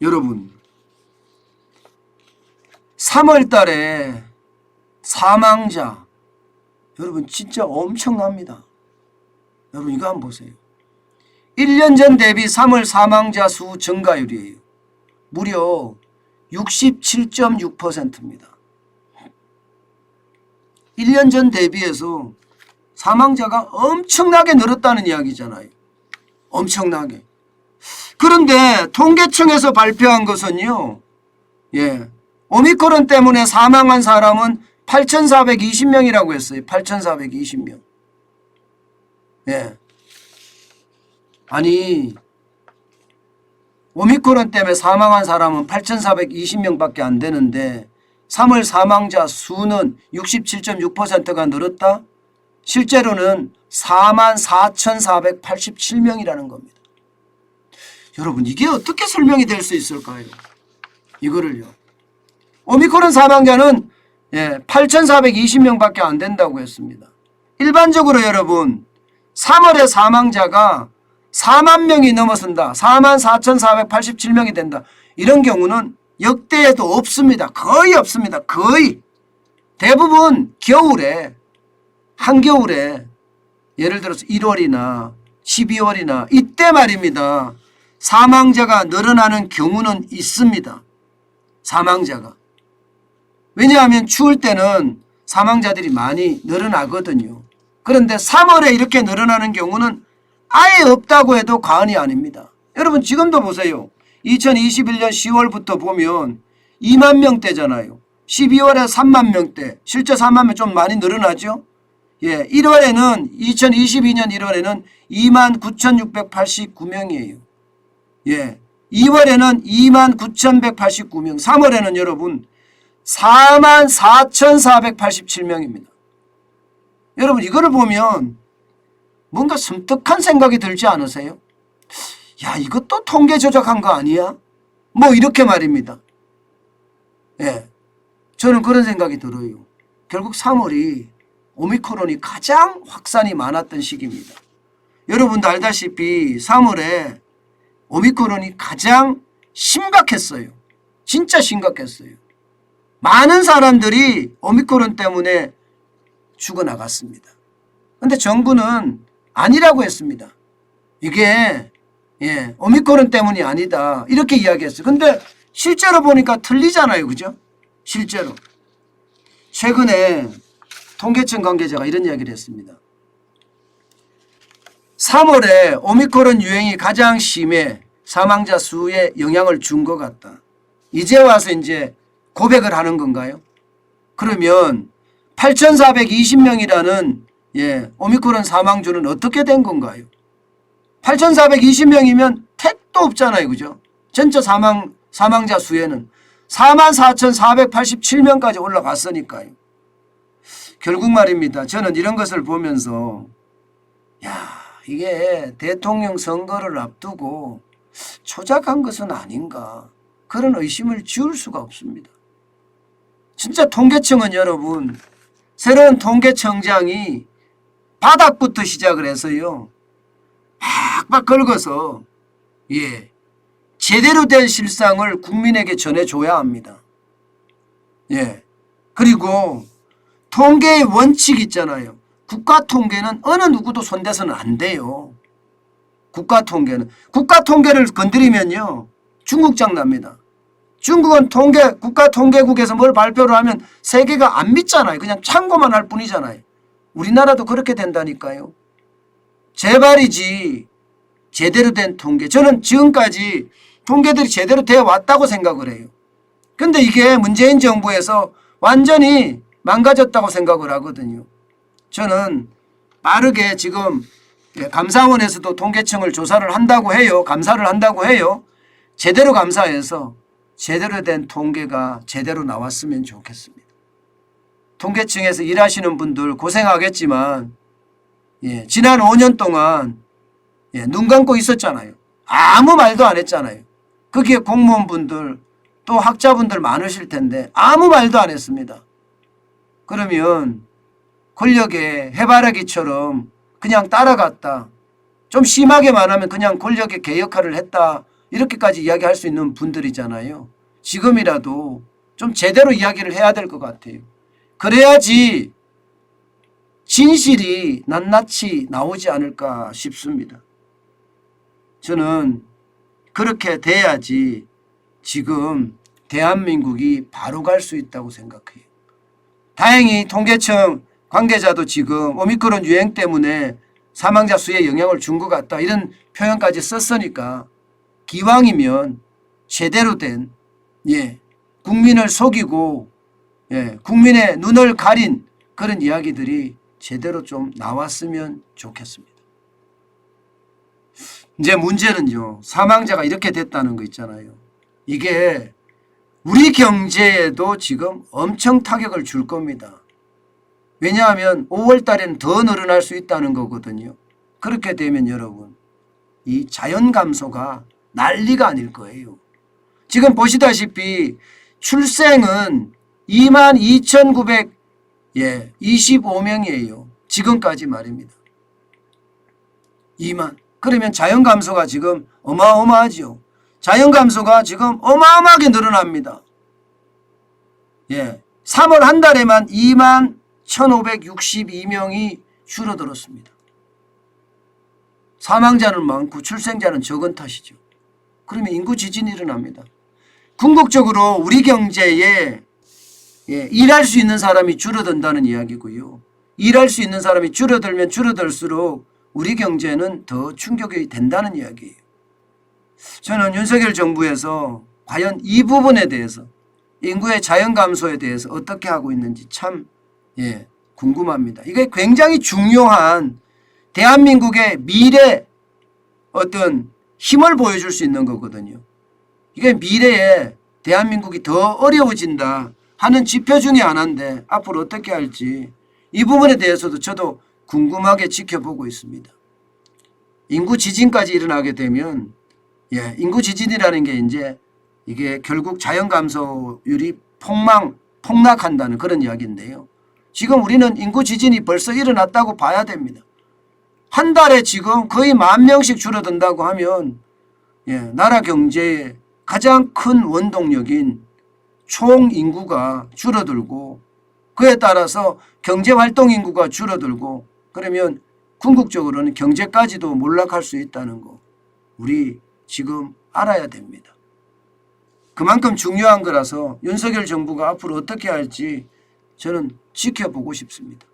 여러분 3월 달에 사망자 여러분 진짜 엄청납니다. 여러분 이거 한번 보세요. 1년 전 대비 3월 사망자 수 증가율이에요. 무려 67.6%입니다. 1년 전 대비해서 사망자가 엄청나게 늘었다는 이야기잖아요. 엄청나게. 그런데 통계청에서 발표한 것은요. 오미크론 때문에 사망한 사람은 8,420명이라고 했어요. 8,420명. 아니 오미크론 때문에 사망한 사람은 8,420명밖에 안 되는데 3월 사망자 수는 67.6%가 늘었다? 실제로는 44,487명이라는 겁니다. 여러분 이게 어떻게 설명이 될 수 있을까요? 이거를요. 오미크론 사망자는 8,420명밖에 안 된다고 했습니다. 일반적으로 여러분 3월에 사망자가 4만 명이 넘어선다. 44,487명이 된다. 이런 경우는 역대에도 없습니다. 거의 없습니다. 거의. 대부분 겨울에 한겨울에 예를 들어서 1월이나 12월이나 이때 말입니다. 사망자가 늘어나는 경우는 있습니다. 사망자가. 왜냐하면 추울 때는 사망자들이 많이 늘어나거든요. 그런데 3월에 이렇게 늘어나는 경우는 아예 없다고 해도 과언이 아닙니다. 여러분 지금도 보세요. 2021년 10월부터 보면 2만 명대잖아요. 12월에 3만 명대. 실제 3만 명 좀 많이 늘어나죠. 1월에는 2022년 1월에는 29,689명이에요. 2월에는 29,189명. 3월에는 여러분 44,487명입니다. 여러분 이거를 보면 뭔가 섬뜩한 생각이 들지 않으세요? 야 이것도 통계 조작한 거 아니야? 뭐 이렇게 말입니다. 저는 그런 생각이 들어요. 결국 3월이 오미크론이 가장 확산이 많았던 시기입니다. 여러분도 알다시피 3월에 오미크론이 가장 심각했어요. 진짜 심각했어요. 많은 사람들이 오미크론 때문에 죽어나갔습니다. 그런데 정부는 아니라고 했습니다. 이게 오미크론 때문이 아니다 이렇게 이야기했어요. 그런데 실제로 보니까 틀리잖아요. 그죠? 실제로. 최근에 통계청 관계자가 이런 이야기를 했습니다. 3월에 오미크론 유행이 가장 심해 사망자 수에 영향을 준 것 같다. 이제 와서 이제 고백을 하는 건가요? 그러면 8,420명이라는 오미크론 사망주는 어떻게 된 건가요? 8,420명이면 택도 없잖아요. 그죠? 전체 사망자 수에는 44,487명까지 올라갔으니까요. 결국 말입니다. 저는 이런 것을 보면서 이게 대통령 선거를 앞두고 조작한 것은 아닌가 그런 의심을 지울 수가 없습니다. 진짜 통계청은 여러분 새로운 통계청장이 바닥부터 시작을 해서요. 팍팍 긁어서 제대로 된 실상을 국민에게 전해줘야 합니다. 그리고 통계의 원칙 있잖아요. 국가 통계는 어느 누구도 손대서는 안 돼요. 국가 통계를 건드리면요. 중국장 납니다. 중국은 국가통계국에서 뭘 발표를 하면 세계가 안 믿잖아요. 그냥 참고만 할 뿐이잖아요. 우리나라도 그렇게 된다니까요. 제발이지 제대로 된 통계. 저는 지금까지 통계들이 제대로 되어 왔다고 생각을 해요. 그런데 이게 문재인 정부에서 완전히 망가졌다고 생각을 하거든요. 저는 빠르게 지금 감사원에서도 통계청을 조사를 한다고 해요. 감사를 한다고 해요. 제대로 감사해서 제대로 된 통계가 제대로 나왔으면 좋겠습니다. 통계청에서 일하시는 분들 고생하겠지만 지난 5년 동안 눈 감고 있었잖아요. 아무 말도 안 했잖아요. 거기에 공무원분들 또 학자분들 많으실 텐데 아무 말도 안 했습니다. 그러면 권력의 해바라기처럼 그냥 따라갔다. 좀 심하게 말하면 그냥 권력의 개역할을 했다. 이렇게까지 이야기할 수 있는 분들이잖아요. 지금이라도 좀 제대로 이야기를 해야 될 것 같아요. 그래야지 진실이 낱낱이 나오지 않을까 싶습니다. 저는 그렇게 돼야지 지금 대한민국이 바로 갈 수 있다고 생각해요. 다행히 통계청 관계자도 지금 오미크론 유행 때문에 사망자 수에 영향을 준 것 같다 이런 표현까지 썼으니까 기왕이면 제대로 된 국민을 속이고 국민의 눈을 가린 그런 이야기들이 제대로 좀 나왔으면 좋겠습니다. 이제 문제는요. 사망자가 이렇게 됐다는 거 있잖아요. 이게 우리 경제에도 지금 엄청 타격을 줄 겁니다. 왜냐하면 5월 달에는 더 늘어날 수 있다는 거거든요. 그렇게 되면 여러분 이 자연 감소가 난리가 아닐 거예요. 지금 보시다시피 출생은 22,925명이에요. 지금까지 말입니다. 2만. 그러면 자연 감소가 지금 어마어마하죠. 자연 감소가 지금 어마어마하게 늘어납니다. 3월 한 달에만 21,562명이 줄어들었습니다. 사망자는 많고 출생자는 적은 탓이죠. 그러면 인구 지진이 일어납니다. 궁극적으로 우리 경제에 일할 수 있는 사람이 줄어든다는 이야기고요. 일할 수 있는 사람이 줄어들면 줄어들수록 우리 경제는 더 충격이 된다는 이야기예요. 저는 윤석열 정부에서 과연 이 부분에 대해서 인구의 자연 감소에 대해서 어떻게 하고 있는지 참 궁금합니다. 이게 굉장히 중요한 대한민국의 미래 어떤 힘을 보여줄 수 있는 거거든요. 이게 미래에 대한민국이 더 어려워진다 하는 지표 중에 하나인데 앞으로 어떻게 할지 이 부분에 대해서도 저도 궁금하게 지켜보고 있습니다. 인구 지진까지 일어나게 되면 인구 지진이라는 게 이제 이게 결국 자연 감소율이 폭락한다는 그런 이야기인데요. 지금 우리는 인구 지진이 벌써 일어났다고 봐야 됩니다. 한 달에 지금 거의 10,000명씩 줄어든다고 하면 나라 경제의 가장 큰 원동력인 총 인구가 줄어들고 그에 따라서 경제활동 인구가 줄어들고 그러면 궁극적으로는 경제까지도 몰락할 수 있다는 거 우리 지금 알아야 됩니다. 그만큼 중요한 거라서 윤석열 정부가 앞으로 어떻게 할지 저는 지켜보고 싶습니다.